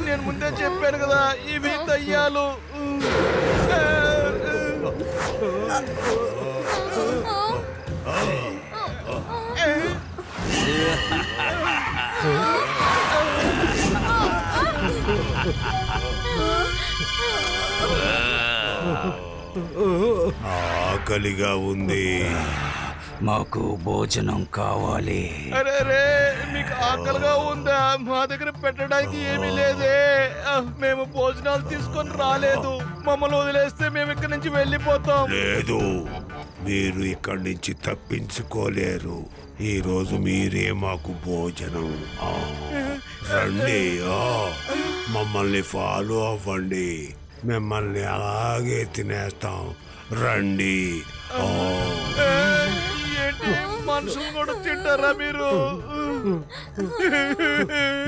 నేను ముందే చెప్పాను కదా ఇవి దయ్యాలు. ఆకలిగా ఉంది, మాకు భోజనం కావాలి. అరే మీకు ఆకలిగా ఉందా? మా దగ్గర పెట్టడానికి ఏమీ లేదే. మేము భోజనాలు తీసుకొని రాలేదు. మమ్మల్ని వదిలేస్తే మేము ఇక్కడి నుంచి వెళ్ళిపోతాం. లేదు, మీరు ఇక్కడి నుంచి తప్పించుకోలేరు. ఈ రోజు మీరే మాకు భోజనం. రండి, మమ్మల్ని ఫాలో అవ్వండి. మిమ్మల్ని అలాగే తినేస్తాం. రండి. మనుషులు కూడా తింటారా మీరు?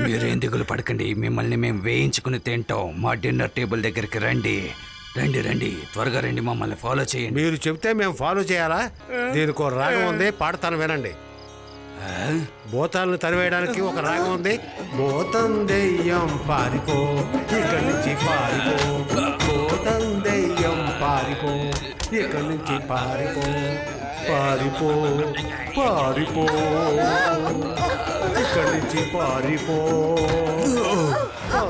మీరేం దిగులు పడకండి, మిమ్మల్ని మేము వేయించుకుని తింటాం. మా డిన్నర్ టేబుల్ దగ్గరికి రండి. రండి రండి, త్వరగా రండి, మమ్మల్ని ఫాలో చేయండి. మీరు చెప్తే మేము ఫాలో చేయాలా? దీనికి ఒక రాగం ఉంది, పాడతాను వినండి. భూతాలను తరివేయడానికి ఒక రాగం ఉంది. భూతం దెయ్యం పారిపో, ఇక్కడి నుంచి పారిపో. భూతం దెయ్యం పారిపో, ఇక్కడి నుంచి పారిపో. పారిపో పారిపో, ఇక్కడి నుంచి పారిపో.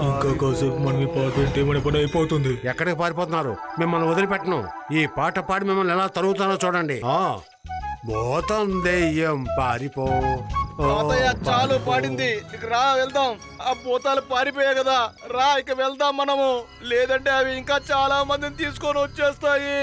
ఇంకా కాసేపు మనం పాడుంటే మన పని అయిపోతుంది. ఎక్కడికి పారిపోతున్నారు? మిమ్మల్ని వదిలిపెట్టను. ఈ పాట పాడి మిమ్మల్ని ఎలా తరుగుతానో చూడండి. భూతం దెయ్యం పారిపో. చాలు పాడింది, ఇక రా వెళ్దాం. ఆ భూతాలు పారిపోయాయి కదా, రా ఇక వెళ్దాం మనము. లేదంటే అవి ఇంకా చాలా మందిని తీసుకొని వచ్చేస్తాయి.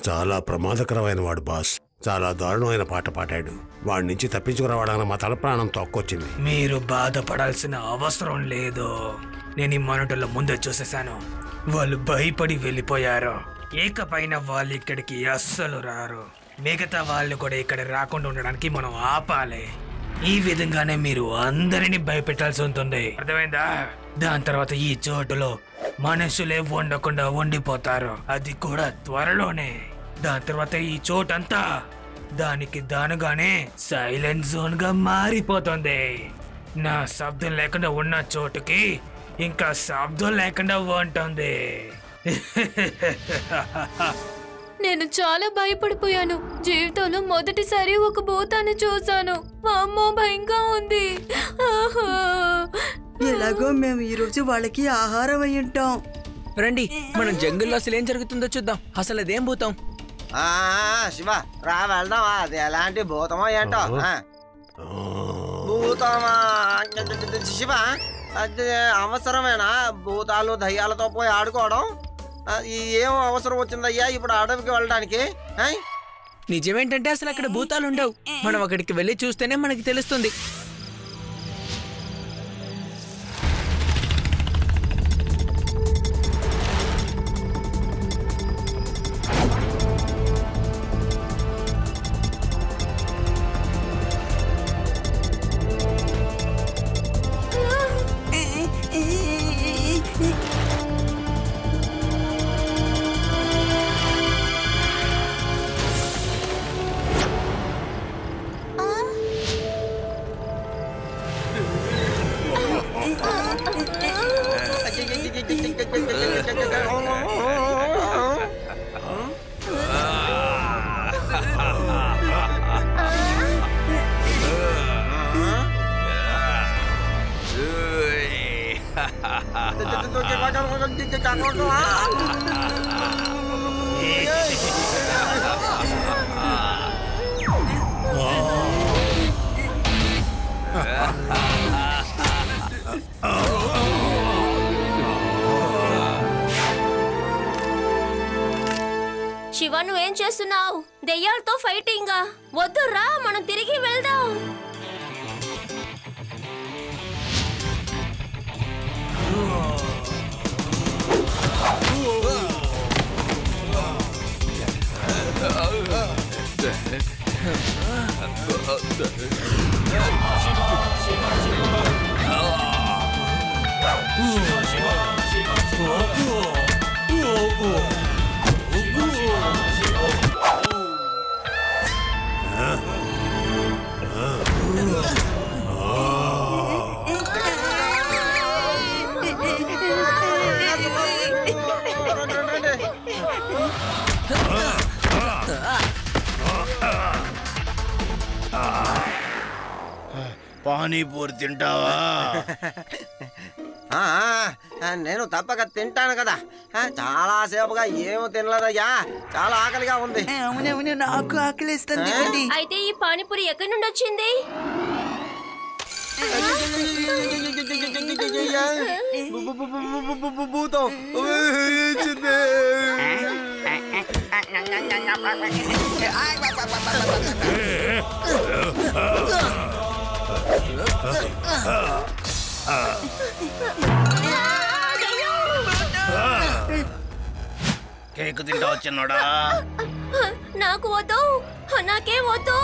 చాలా ప్రమాదకరమైన వాడు బాస్. చాలా దారుణమైన పాట పాడాడు. వాడి నుంచి తప్పించుకురావడానికి మా తల ప్రాణం తొక్కొచ్చింది. మీరు బాధపడాల్సిన అవసరం లేదు. నేను ఈ మానిటర్లో ముందే చూసేశాను. వాళ్ళు భయపడి వెళ్ళిపోయారు. ఏకపైన వాళ్ళు ఇక్కడికి అస్సలు రారు. మిగతా వాళ్ళు కూడా ఇక్కడ రాకుండా ఉండడానికి మనం ఆపాలి. ఈ విధంగానే మీరు అందరినీ భయపెట్టాల్సి ఉంటుంది, అర్థమైందా? దాని తర్వాత ఈ చోటులో మనుషులే ఉండకుండా ఉండిపోతారు, అది కూడా త్వరలోనే. దాని తర్వాత ఈ చోటంతా దానికి దానుగానే సైలెంట్ జోన్ గా మారిపోతుంది. నా శబ్దం లేకుండా ఉన్న చోటుకి ఇంకా శబ్దం లేకుండా ఉంటుంది. నేను చాలా భయపడిపోయాను. జీవితంలో మొదటిసారి ఒక భూతాన్ని చూశాను. అమ్మో, భయంగా ఉంది. ఎలాగో మేము ఈ రోజు వాళ్ళకి ఆహారం అయి ఉంటాం. రండి, మనం జంగిల్లో అసలు ఏం జరుగుతుందో చూద్దాం. అసలు అదేం భూతం? శివ, రా వెళ్దామా? అది ఎలాంటి భూతమో ఏంటో. భూతమా శివ? అది అవసరమేనా భూతాలు దయ్యాలతో పోయి ఆడుకోవడం? ఏం అవసరం వచ్చిందయ్యా ఇప్పుడు అడవికి వెళ్ళడానికి? నిజమేంటంటే అసలు అక్కడ భూతాలు ఉండవు. మనం అక్కడికి వెళ్ళి చూస్తేనే మనకి తెలుస్తుంది. శివ నువ్వేం చేస్తున్నావు? దెయ్యాలతో ఫైటింగా? వద్దురా, మనం తిరిగి వెళ్దాం. పానీపూరి తింటావా? నేను తప్పక తింటాను కదా. చాలా సేపుగా ఏమో తినలేదయ్యా, చాలా ఆకలిగా ఉంది. అవునవును, నాకు ఆకలిస్తుంది. అయితే ఈ పానీపూరి ఎక్కడి నుండి వచ్చింది? భూతం కేక్ తింటా వచ్చినాడా? నాకు వద్దు, నాకే వద్దు.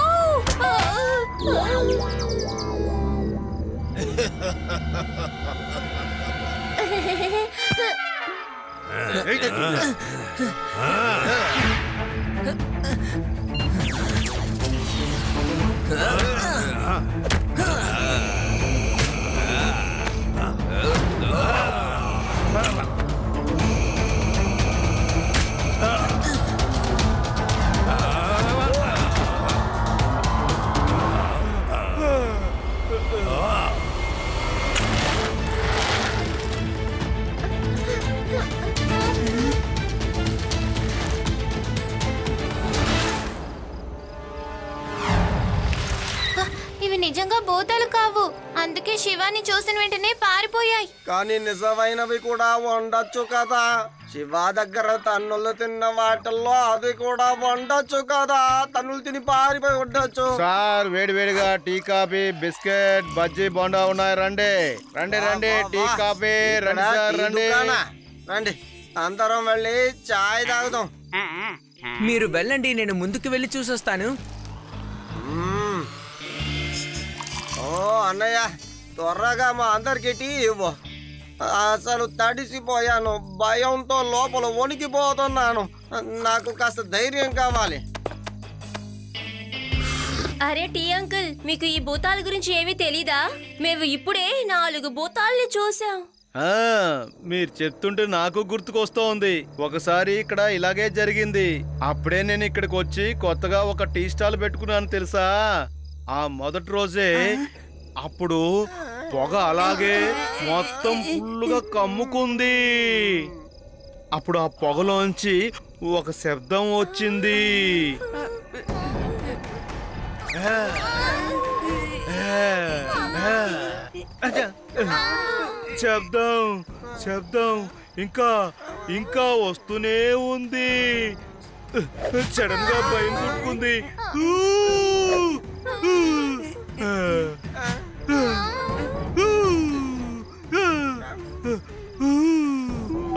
ఇవి నిజంగా భూతాలు కావు, అందుకే శివాని చూసిన వెంటనే పారిపోయాయి. కానీ నిజమైనవి కూడా ఉండొచ్చు కదా. శివ దగ్గర తన్నులు తిన్న వాటిల్లో అది కూడా ఉండొచ్చు కదా. తన్నులు తిని పారిపోయి ఉండొచ్చు. సార్, వేడి వేడిగా tea, coffee, biscuit, bajji, bonda ఉన్నాయి. రండి రండి రండి, టీ కాఫీ రండి సార్, రండి రండి. అందరం వెళ్ళి చాయ్ తాగుదాం. మీరు వెళ్ళండి, నేను ముందుకు వెళ్ళి చూసొస్తాను. ఓ అన్నయ్య, త్వరగా మా అందరికి టీ ఇవ్వు. అసలు తడిసిపోయాను, భయంతో లోపల వణికిపోతున్నాను. నాకు కాస్త ధైర్యం కావాలి. అరే టీ అంకుల్, మీకు ఈ భూతాల గురించి ఏమీ తెలీదా? మేము ఇప్పుడే 4 భూతాల్ని చూసాం. మీరు చెప్తుంటే నాకు గుర్తుకొస్తోంది. ఒకసారి ఇక్కడ ఇలాగే జరిగింది. అప్పుడే నేను ఇక్కడికి వచ్చి కొత్తగా ఒక టీ స్టాల్ పెట్టుకున్నాను తెలుసా. ఆ మొదటి రోజే అప్పుడు పొగ అలాగే మొత్తం ఫుల్లుగా కమ్ముకుంది. అప్పుడు ఆ పొగలోంచి ఒక శబ్దం వచ్చింది. శబ్దం శబ్దం ఇంకా ఇంకా వస్తూనే ఉంది. సడన్ గా భయం చుట్టుకుంది.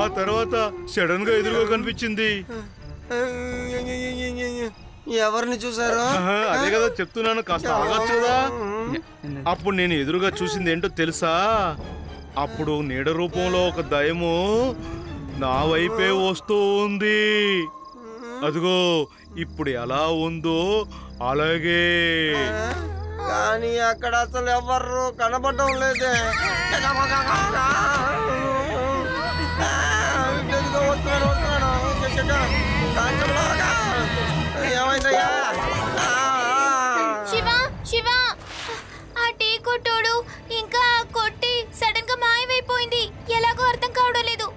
ఆ తర్వాత సడన్ గా ఎదురుగా కనిపించింది. ఎవరిని చూసారు? అదే కదా చెప్తున్నాను, కాస్త ఆగొచ్చు కదా. అప్పుడు నేను ఎదురుగా చూసింది ఏంటో తెలుసా? అప్పుడు నీడ రూపంలో ఒక దయ్యము నా వైపే వస్తూ ఉంది. అదిగో ఇప్పుడు ఎలా ఉందో అలాగే. కానీ అక్కడ అసలు ఎవరు కనబడడం లేదే. ఏమైందయ్యా? శివ శివ ఆ టీ కొట్టోడు ఇంకా కొట్టి సడన్ గా మాయమైపోయింది. ఎలాగో అర్థం కావడం లేదు.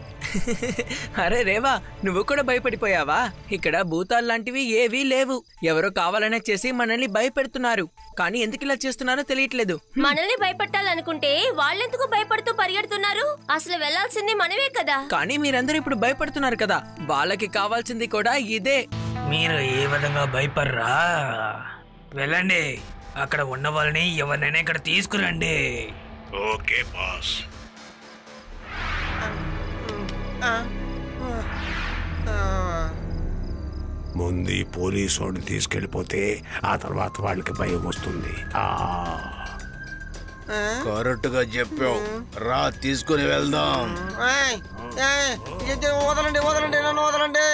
అరే రేవా, నువ్వు కూడా భయపడిపోయావా? ఇక్కడ భూతాలు లాంటివి ఏవీ లేవు. ఎవరో కావాలనే చేసి మనల్ని భయపెడుతున్నారు. కానీ ఎందుకు ఇలా చేస్తున్నారో తెలియట్లేదు. మనల్ని భయపెట్టాలనుకుంటే వాళ్ళెందుకు భయపడుతూ పరిగెడుతున్నారు? అసలు వెళ్లాల్సింది మనమే కదా. కానీ మీరందరూ ఇప్పుడు భయపడుతున్నారు కదా, వాళ్ళకి కావాల్సింది కూడా ఇదే. మీరు ఏ విధంగా భయపడరా? వెళ్ళండి, అక్కడ ఉన్న వాళ్ళని ఎవరినైనా ఇక్కడ తీసుకురండి. Okay boss. ముందు పోలీసు వాడిని తీసుకెళ్ళిపోతే ఆ తర్వాత వాళ్ళకి భయం వస్తుంది. కరెక్ట్ గా చెప్పావు. రా తీసుకుని వెళ్దాం. వదలండి వదలండి, నన్ను వదలండి.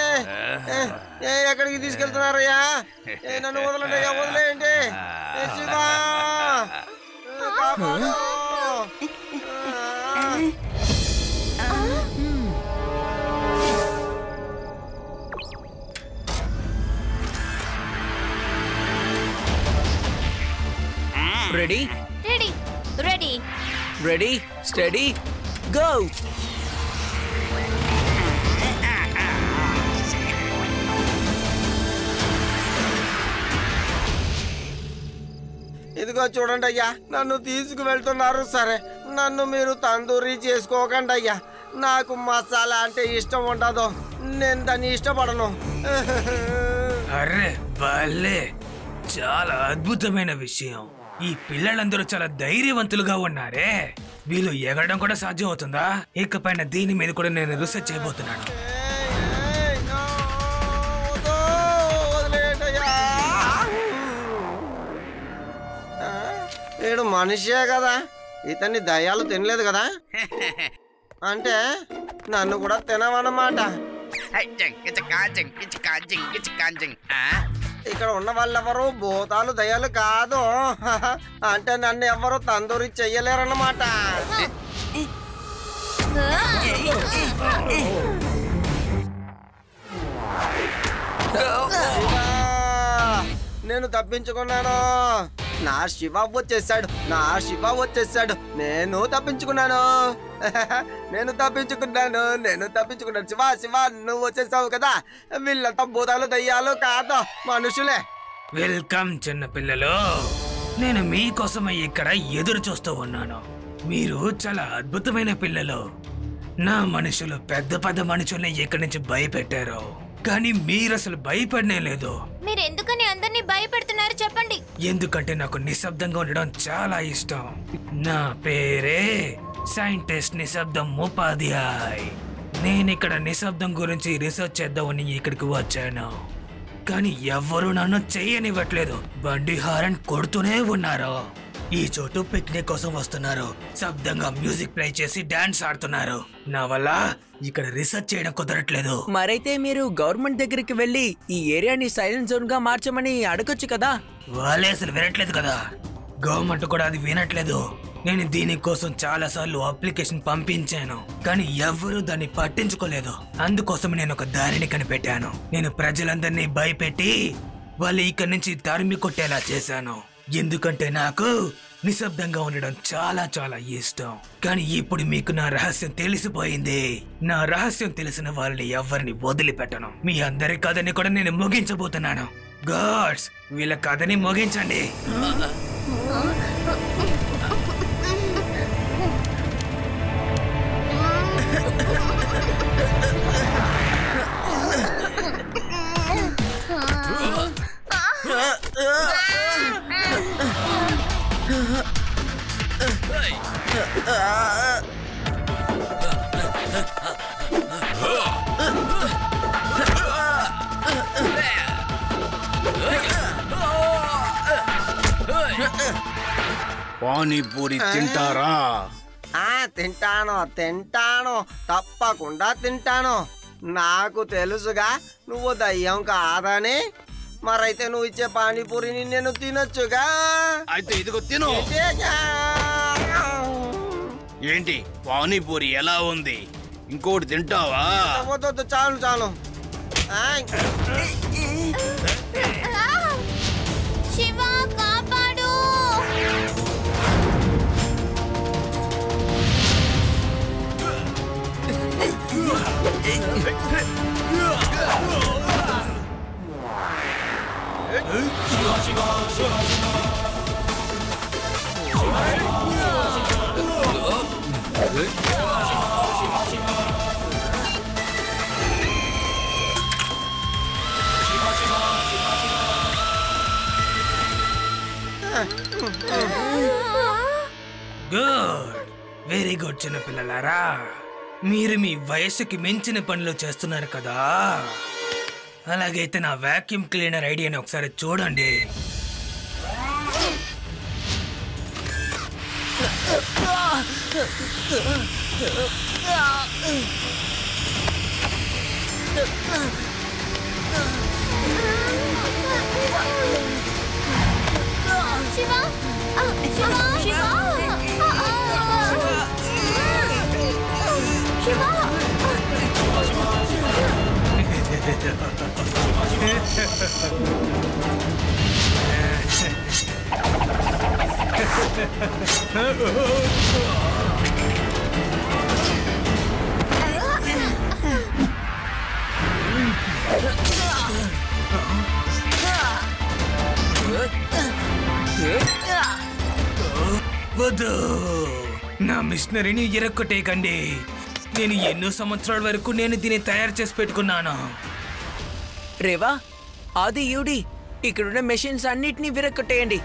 ఎక్కడికి తీసుకెళ్తున్నారయ్యా? నన్ను వదలండి అయ్యా, వదిలేయండి. శివా కాపాడు. Ready ready ready ready steady go. ఇదిగో చూడండి అయ్యా, నన్ను తీసుకువెళ్తున్నారు. సరే, నన్ను మీరు తందూరి చేసుకోకండి అయ్యా. నాకు మసాలా అంటే ఇష్టం ఉండదు. నేను దాన్ని ఇష్టపడను. అరే భలే, చాలా అద్భుతమైన విషయం. ఈ పిల్లలందరూ చాలా ధైర్యవంతులుగా ఉన్నారే. వీళ్ళు ఎగరడం కూడా సాధ్యం అవుతుందా? ఇకపైన దీని మీద కూడా నేను రీసెర్చ్ చేయబోతున్నాను. వీడు మనిషే కదా, ఇతన్ని దయ్యాలు తినలేదు కదా, అంటే నన్ను కూడా తినవన్నమాట. ఇక్కడ ఉన్న వాళ్ళెవరు భూతాలు దయ్యాలు కాదు. అంటే నన్ను ఎవరు తందూరి చెయ్యలేరన్నమాట. నేను తప్పించుకున్నాను. నా శివ వచ్చేసాడు, నా శివ వచ్చేసాడు. నేను తప్పించుకున్నాను, నేను తప్పించుకున్నాను, నేను తప్పించుకున్నాను. శివ శివ నువ్వు వచ్చేసావు కదా. వీళ్ళంతా భూతాలు దయ్యాలు కాదు, మనుషులే. వెల్కమ్ చిన్న పిల్లలు. నేను మీకోసమే ఇక్కడ ఎదురు చూస్తూ ఉన్నాను. మీరు చాలా అద్భుతమైన పిల్లలు. నా మనుషులు పెద్ద పెద్ద మనుషుల్ని ఇక్కడి నుంచి భయపెట్టారు, కానీ మీరు అసలు భయపడనే లేదు. మీరు ఎందుకని అందరినీ భయపెడుతున్నారు చెప్పండి. ఎందుకంటే నాకు నిశ్శబ్దంగా ఉండడం చాలా ఇష్టం. నా పేరే సైంటిస్ట్ నిశ్శబ్దం ఉపాధ్యాయ్. నేను ఇక్కడ నిశ్శబ్దం గురించి రీసెర్చ్ చేద్దామని ఇక్కడికి వచ్చాను, కానీ ఎవ్వరూ నన్ను చెయ్యనివ్వట్లేదు. బండి హారన్ కొడుతూనే ఉన్నారు. ఈ చోటు పిక్నిక్ కోసం వస్తున్నారు, శబ్దంగా మ్యూజిక్ ప్లే చేసి డాన్స్ ఆడుతున్నారు. నా వల్ల ఇక్కడ రీసెర్చ్ చేయడం కుదరట్లేదు. మరైతే మీరు గవర్నమెంట్ దగ్గరికి వెళ్ళి ఈ ఏరియాని సైలెంట్ జోన్ గా మార్చమని అడగొచ్చు కదా. వాళ్ళే అసలు వినట్లేదు కదా, గవర్నమెంట్ కూడా అది వినట్లేదు. నేను దీనికోసం చాలా సార్లు అప్లికేషన్ పంపించాను, కానీ ఎవ్వరూ దాన్ని పట్టించుకోలేదు. అందుకోసం నేను ఒక దారిని కనిపెట్టాను. నేను ప్రజలందరినీ భయపెట్టి వాళ్ళు ఇక్కడి నుంచి తరిమి కొట్టేలా చేశాను. ఎందుకంటే నాకు నిశ్శబ్దంగా ఉండడం చాలా చాలా ఇష్టం. కానీ ఇప్పుడు మీకు నా రహస్యం తెలిసిపోయింది. నా రహస్యం తెలిసిన వాళ్ళని ఎవరిని వదిలిపెట్టను. మీ అందరి కథని కూడా నేను ముగించబోతున్నాను. గాడ్స్, వీళ్ళ కథని ముగించండి. పానీపూరి తింటారా? తింటాను తింటాను, తప్పకుండా తింటాను. నాకు తెలుసుగా నువ్వు దయ్యం కాదని. మరైతే నువ్వు ఇచ్చే పానీపూరిని నేను తినొచ్చుగా. అయితే ఇదిగో తిను. ఏంటి పానీపూరి ఎలా ఉంది? ఇంకోటి తింటావా? వద్దు చాలు చాలు. శివ కాపాడు. గుడ్, వెరీ గుడ్ చిన్నపిల్లలారా. మీరు మీ వయస్సుకి మించిన పనులు చేస్తున్నారు కదా. అలాగైతే నా వాక్యూమ్ క్లీనర్ ఐడియాని ఒకసారి చూడండి. శివ శివ శివ వద్దు, నా మిషనరీని ఇరక్కొట్టేయకండి. నేను ఎన్నో సంవత్సరాల వరకు నేను దీన్ని తయారు చేసి పెట్టుకున్నాను. రేవా, ఆది, యూడి, ఇక్కడున్న మెషిన్స్ అన్నిటినీ విరక్కొట్టేయండి.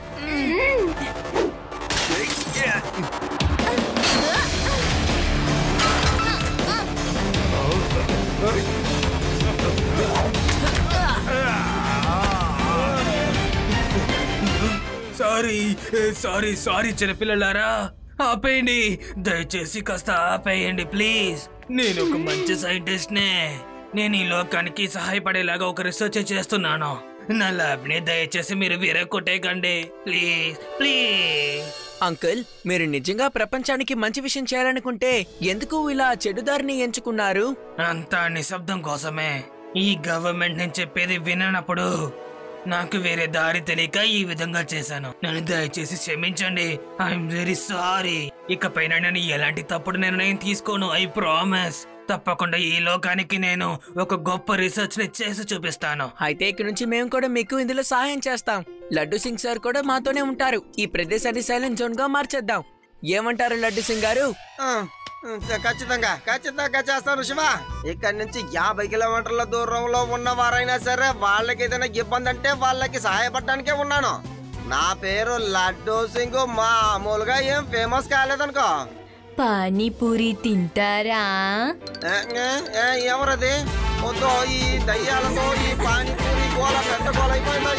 సారీ సారీ సారీ చిన్నపిల్లలారా, ఆపేయండి. దయచేసి కాస్త ఆపేయండి ప్లీజ్. నేను ఒక మంచి సైంటిస్ట్ నే. నేను ఈ లోకానికి సహాయపడేలాగా ఒక రీసెర్చ్ చేస్తున్నాను. నా ల్యాబ్ ని దయచేసి మీరు విరగొట్టేయకండి ప్లీజ్ ప్లీజ్. అంకుల్, మీరు నిజంగా ప్రపంచానికి మంచి విషయం చేయాలనుకుంటే ఎందుకు ఇలా చెడుదారిని ఎంచుకున్నారు? అంతా నిశ్శబ్దం కోసమే. ఈ గవర్నమెంట్ నేను చెప్పేది విననప్పుడు నాకు వేరే దారి తెలియక ఈ విధంగా చేశాను. నన్ను దయచేసి క్షమించండి. I'm very sorry. ఇకపైన నేను ఎలాంటి తప్పుడు నిర్ణయం తీసుకోను. I promise. తప్పకుండా ఈ లోకానికి నేను ఒక గొప్ప రీసెర్చ్ ని చేసి చూపిస్తాను. అయితే ఇక నుంచి మేము కూడా మీకు ఇందులో సహాయం చేస్తాం. లడ్డు సింగ్ సార్ కూడా మాతోనే ఉంటారు. ఈ ప్రదేశాన్ని సైలెంట్ జోన్ గా మార్చేద్దాం. ఏమంటారు లడ్డు సింగ్ గారు? ఖచ్చితంగా ఖచ్చితంగా చేస్తాను శివ. ఇక్కడి నుంచి 50 కిలోమీటర్ల దూరంలో ఉన్న వారైనా సరే వాళ్ళకి ఏదైనా ఇబ్బంది అంటే వాళ్ళకి సహాయపడడానికే ఉన్నాను. నా పేరు లడ్డు సింగ్. మామూలుగా ఏం ఫేమస్ కాలేదనుకో. పానీపూరి తింటారా? ఎవరది? ఈ దయ్యాలతో ఈ పానీపూరి గోల పెద్ద గోల అయిపోయిందో.